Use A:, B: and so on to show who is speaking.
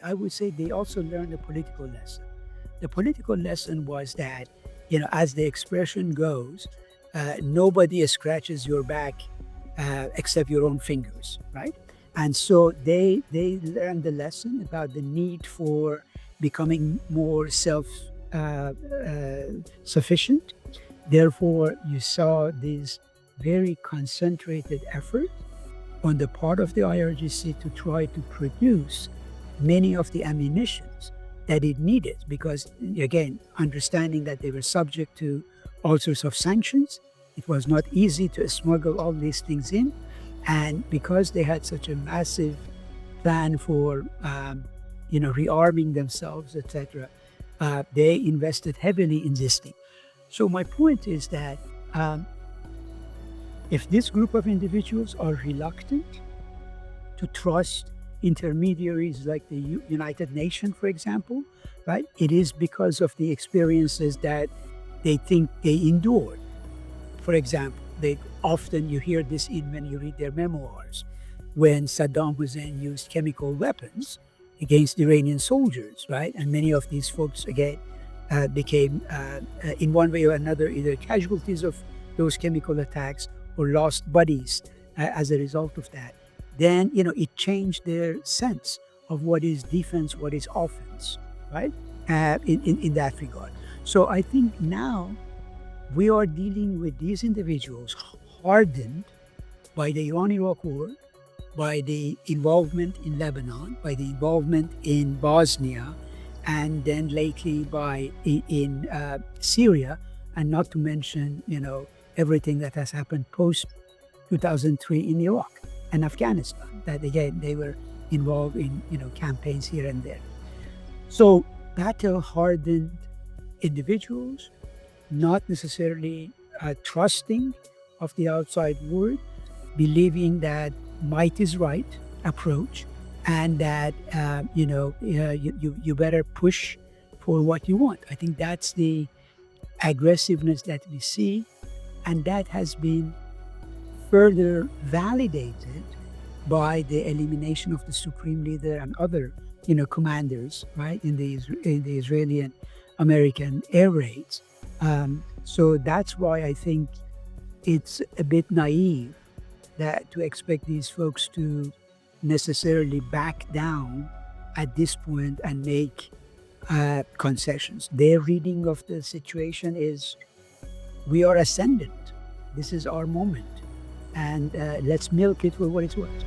A: I would say they also learned a political lesson. The political lesson was that, as the expression goes, nobody scratches your back except your own fingers, right? And so they learned the lesson about the need for becoming more self sufficient. Therefore, you saw this very concentrated effort on the part of the IRGC to try to produce many of the ammunitions that it needed, because again, understanding that they were subject to all sorts of sanctions, it was not easy to smuggle all these things in. And because they had such a massive plan for rearming themselves, etc., they invested heavily in this thing. So my point is that um, if this group of individuals are reluctant to trust intermediaries like the United Nations, for example, right? It is because of the experiences that they think they endured. For example, they often you hear this in when you read their memoirs, when Saddam Hussein used chemical weapons against Iranian soldiers, right? And many of these folks again became, in one way or another, either casualties of those chemical attacks or lost buddies as a result of that. Then it changed their sense of what is defense, what is offense, right? In that regard. So I think now we are dealing with these individuals hardened by the Iran-Iraq War, by the involvement in Lebanon, by the involvement in Bosnia, and then lately in Syria, and not to mention everything that has happened post 2003 in Iraq and Afghanistan. That again they were involved in campaigns here and there. So battle hardened individuals, not necessarily trusting of the outside world, believing that might is right approach, and that you better push for what you want. I think that's the aggressiveness that we see, and that has been further validated by the elimination of the supreme leader and other commanders, right, in the Israeli and American air raids. So that's why I think it's a bit naive that to expect these folks to necessarily back down at this point and make concessions. Their reading of the situation is, we are ascendant. This is our moment, and let's milk it for what it's worth.